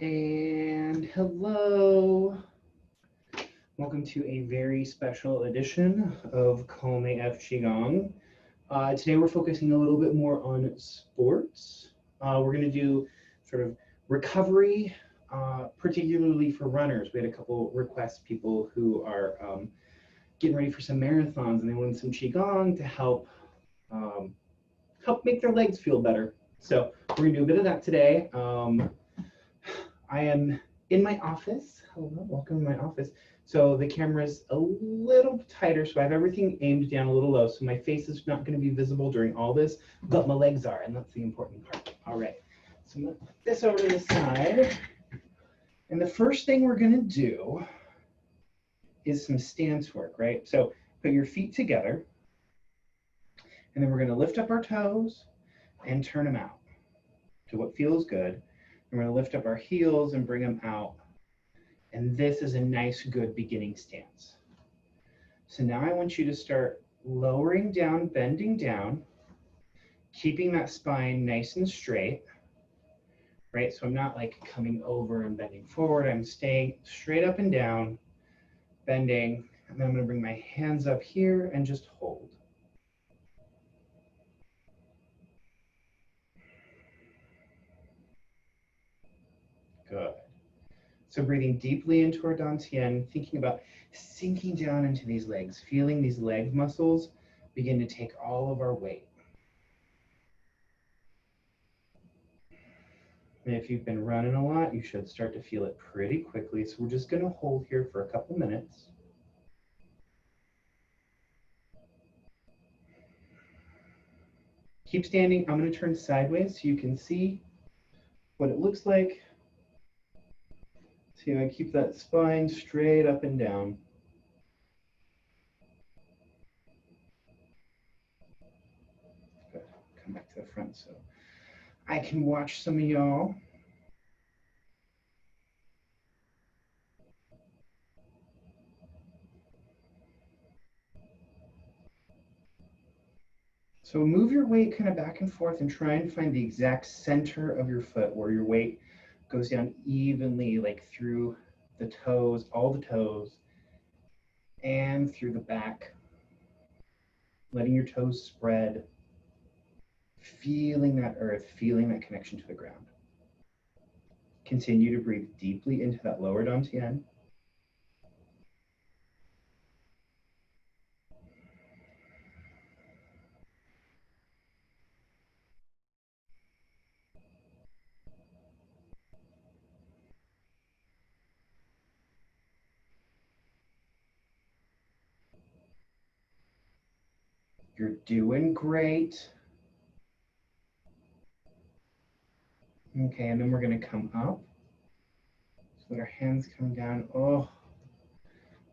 And hello. Welcome to a very special edition of Calm AF Qigong. Today we're focusing a little bit more on sports. We're going to do sort of recovery, particularly for runners. We had a couple requests, people who are getting ready for some marathons and they want some Qigong to help make their legs feel better. So we're going to do a bit of that today. I am in my office. Hello, welcome to my office. So the camera's a little tighter, so I have everything aimed down a little low. So my face is not going to be visible during all this, but my legs are, and that's the important part. All right, so I'm going to put this over to the side. And the first thing we're going to do is some stance work, right? So put your feet together, and then we're going to lift up our toes and turn them out to what feels good. We're going to lift up our heels and bring them out. And this is a nice, good beginning stance. So now I want you to start lowering down, bending down, keeping that spine nice and straight, right? So I'm not like coming over and bending forward. I'm staying straight up and down, bending. And then I'm going to bring my hands up here and just hold. Good. So breathing deeply into our dantian, thinking about sinking down into these legs, feeling these leg muscles begin to take all of our weight. And if you've been running a lot, you should start to feel it pretty quickly. So we're just going to hold here for a couple minutes. Keep standing. I'm going to turn sideways so you can see what it looks like. See, I keep that spine straight up and down. Good. Come back to the front so I can watch some of y'all. So move your weight kind of back and forth and try and find the exact center of your foot where your weight goes down evenly, like through the toes, all the toes, and through the back. Letting your toes spread, feeling that earth, feeling that connection to the ground. Continue to breathe deeply into that lower dantian. You're doing great. Okay, and then we're going to come up. So let our hands come down. Oh,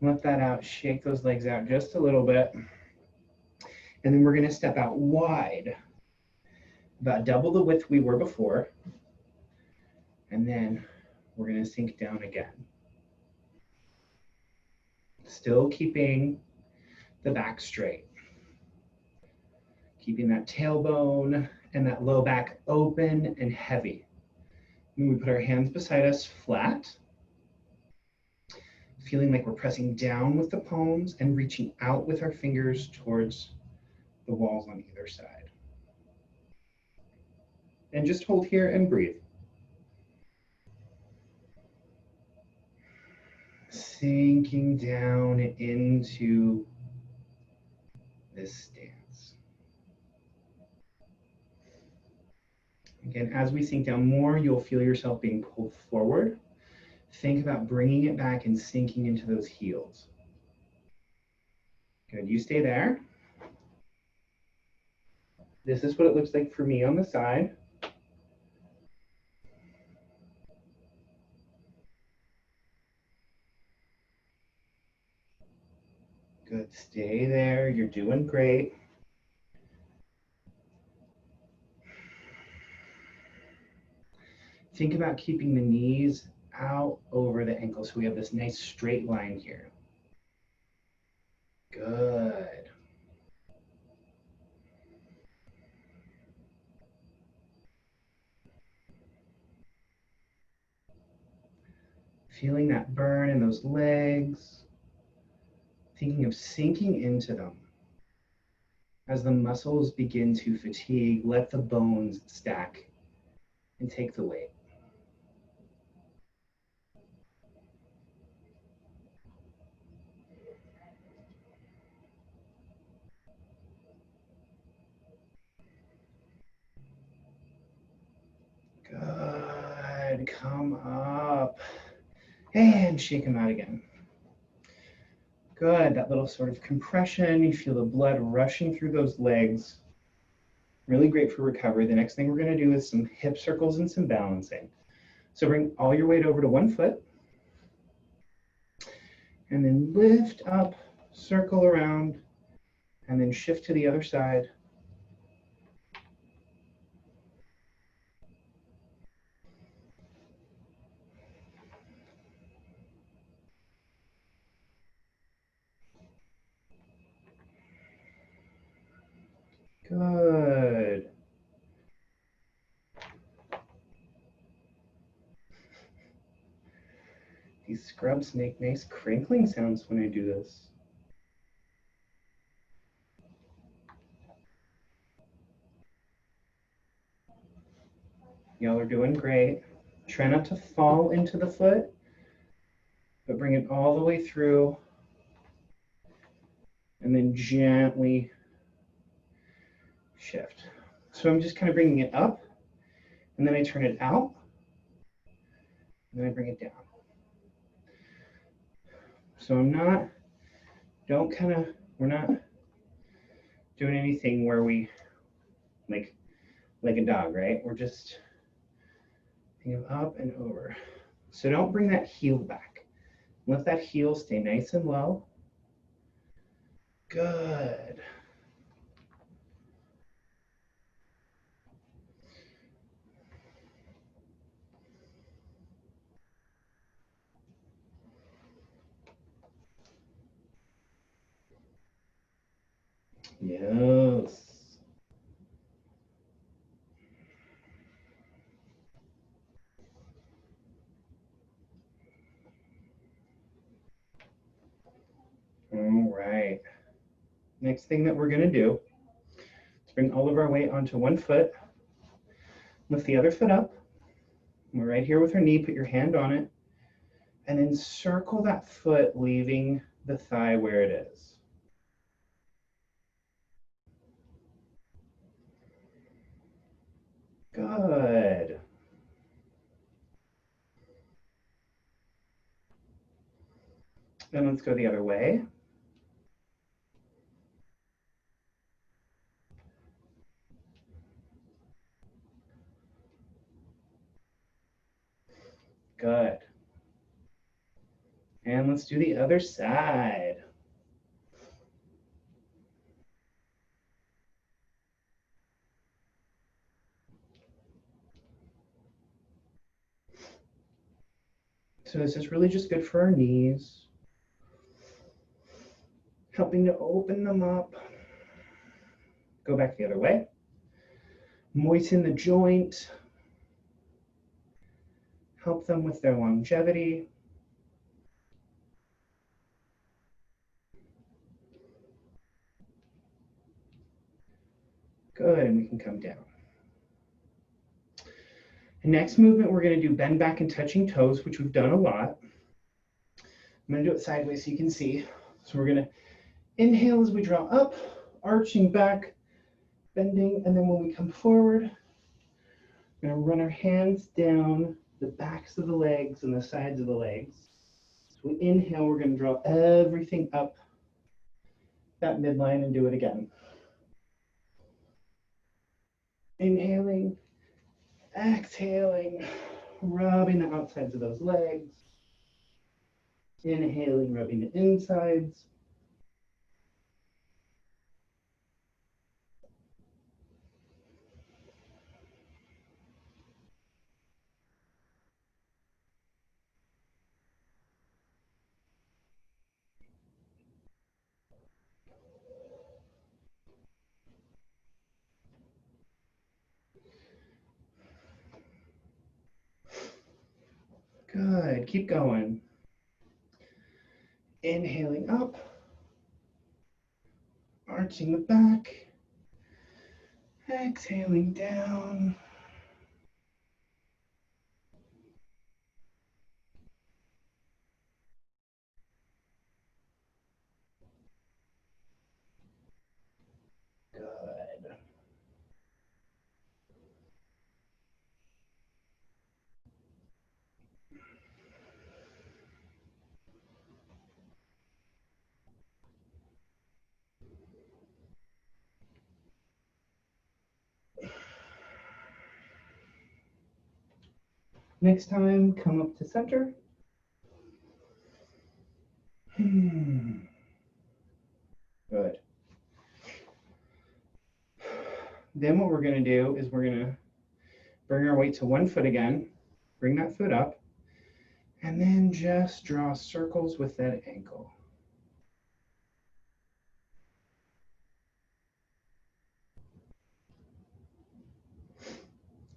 let that out. Shake those legs out just a little bit. And then we're going to step out wide, about double the width we were before. And then we're going to sink down again. Still keeping the back straight. Keeping that tailbone and that low back open and heavy. And we put our hands beside us flat, feeling like we're pressing down with the palms and reaching out with our fingers towards the walls on either side. And just hold here and breathe. Sinking down into this stance. Again, as we sink down more, you'll feel yourself being pulled forward. Think about bringing it back and sinking into those heels. Good, you stay there. This is what it looks like for me on the side. Good, stay there, you're doing great. Think about keeping the knees out over the ankles so we have this nice straight line here. Good. Feeling that burn in those legs, thinking of sinking into them. As the muscles begin to fatigue, let the bones stack and take the weight. Good. Come up and shake them out again. Good. That little sort of compression. You feel the blood rushing through those legs. Really great for recovery. The next thing we're going to do is some hip circles and some balancing. So bring all your weight over to one foot. And then lift up, circle around, and then shift to the other side. Good. These scrubs make nice crinkling sounds when I do this. Y'all are doing great. Try not to fall into the foot, but bring it all the way through. And then gently shift. So I'm just kind of bringing it up, and then I turn it out, and then I bring it down. So we're not doing anything where we like a dog, right? We're just up and over. So don't bring that heel back. Let that heel stay nice and low. Good. Yes. All right. Next thing that we're going to do is bring all of our weight onto one foot. Lift the other foot up. We're right here with our knee. Put your hand on it. And then circle that foot, leaving the thigh where it is. Good. Then let's go the other way. Good. And let's do the other side. So this is really just good for our knees, helping to open them up. Go back the other way. Moisten the joint. Help them with their longevity. Good, and we can come down. The next movement, we're going to do bend back and touching toes, which we've done a lot. I'm going to do it sideways so you can see. So we're going to inhale as we draw up, arching back, bending, and then when we come forward, we're going to run our hands down the backs of the legs and the sides of the legs. So we inhale, we're going to draw everything up that midline and do it again. Inhaling, exhaling, rubbing the outsides of those legs. Inhaling, rubbing the insides. Good. Keep going. Inhaling up, arching the back, exhaling down. Good. Next time, come up to center. Good. Then what we're going to do is we're going to bring our weight to one foot again, bring that foot up, and then just draw circles with that ankle.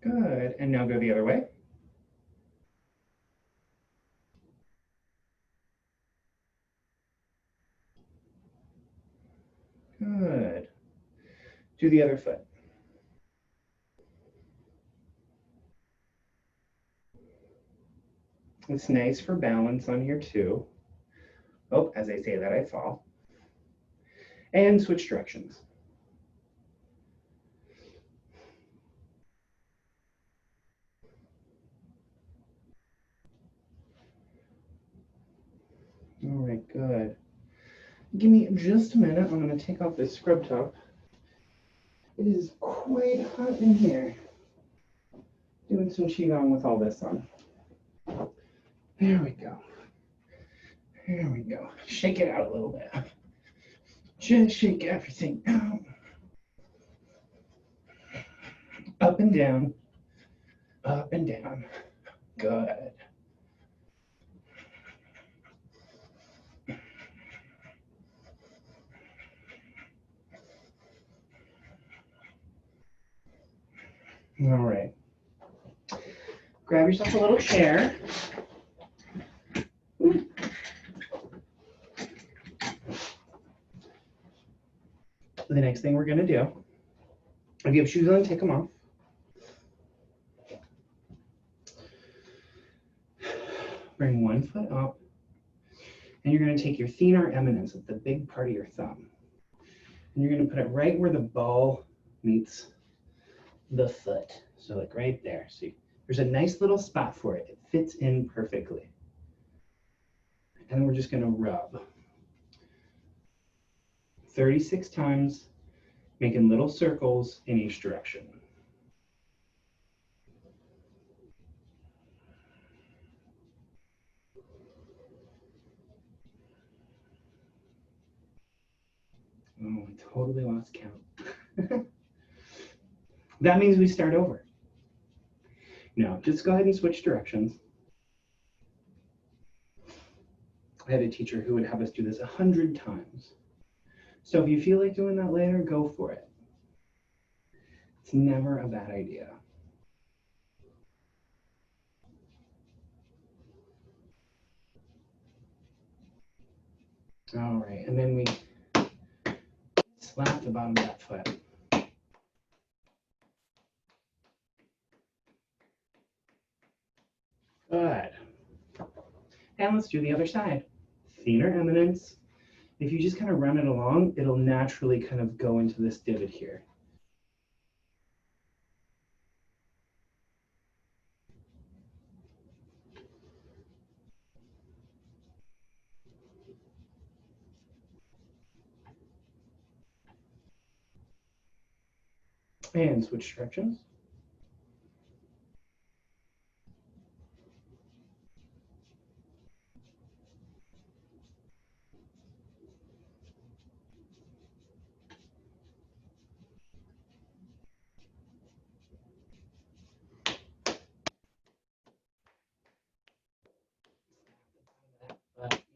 Good. And now go the other way. Good. Do the other foot. It's nice for balance on here too. Oh, as I say that, I fall. And switch directions. All right, good. Give me just a minute. I'm going to take off this scrub top. It is quite hot in here. Doing some Qigong with all this on. There we go. There we go. Shake it out a little bit. Just shake everything out. Up and down. Up and down. Good. All right. Grab yourself a little chair. The next thing we're going to do, if you have shoes on, take them off. Bring one foot up, and you're going to take your thenar eminence, the big part of your thumb, and you're going to put it right where the ball meets the foot. So like right there. See, there's a nice little spot for it. It fits in perfectly. And then we're just going to rub 36 times, making little circles in each direction. Oh, I totally lost count. That means we start over. No, just go ahead and switch directions. I had a teacher who would have us do this 100 times. So if you feel like doing that later, go for it. It's never a bad idea. All right, and then we slap the bottom of that foot. Good. And let's do the other side. Thenar eminence. If you just kind of run it along, it'll naturally kind of go into this divot here. And switch directions.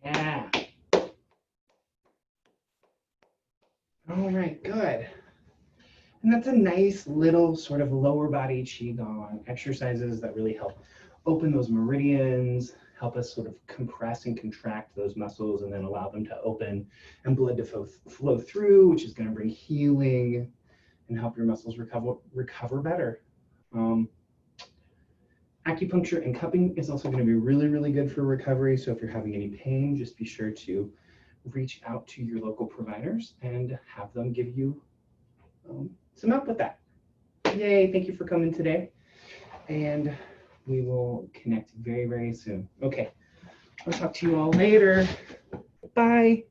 Yeah. All right, good. And that's a nice little sort of lower body Qigong exercises that really help open those meridians, help us sort of compress and contract those muscles, and then allow them to open and blood to flow through, which is going to bring healing and help your muscles recover better. Acupuncture and cupping is also going to be really, really good for recovery. So if you're having any pain, just be sure to reach out to your local providers and have them give you some help with that. Yay, thank you for coming today. And we will connect very, very soon. Okay, I'll talk to you all later. Bye.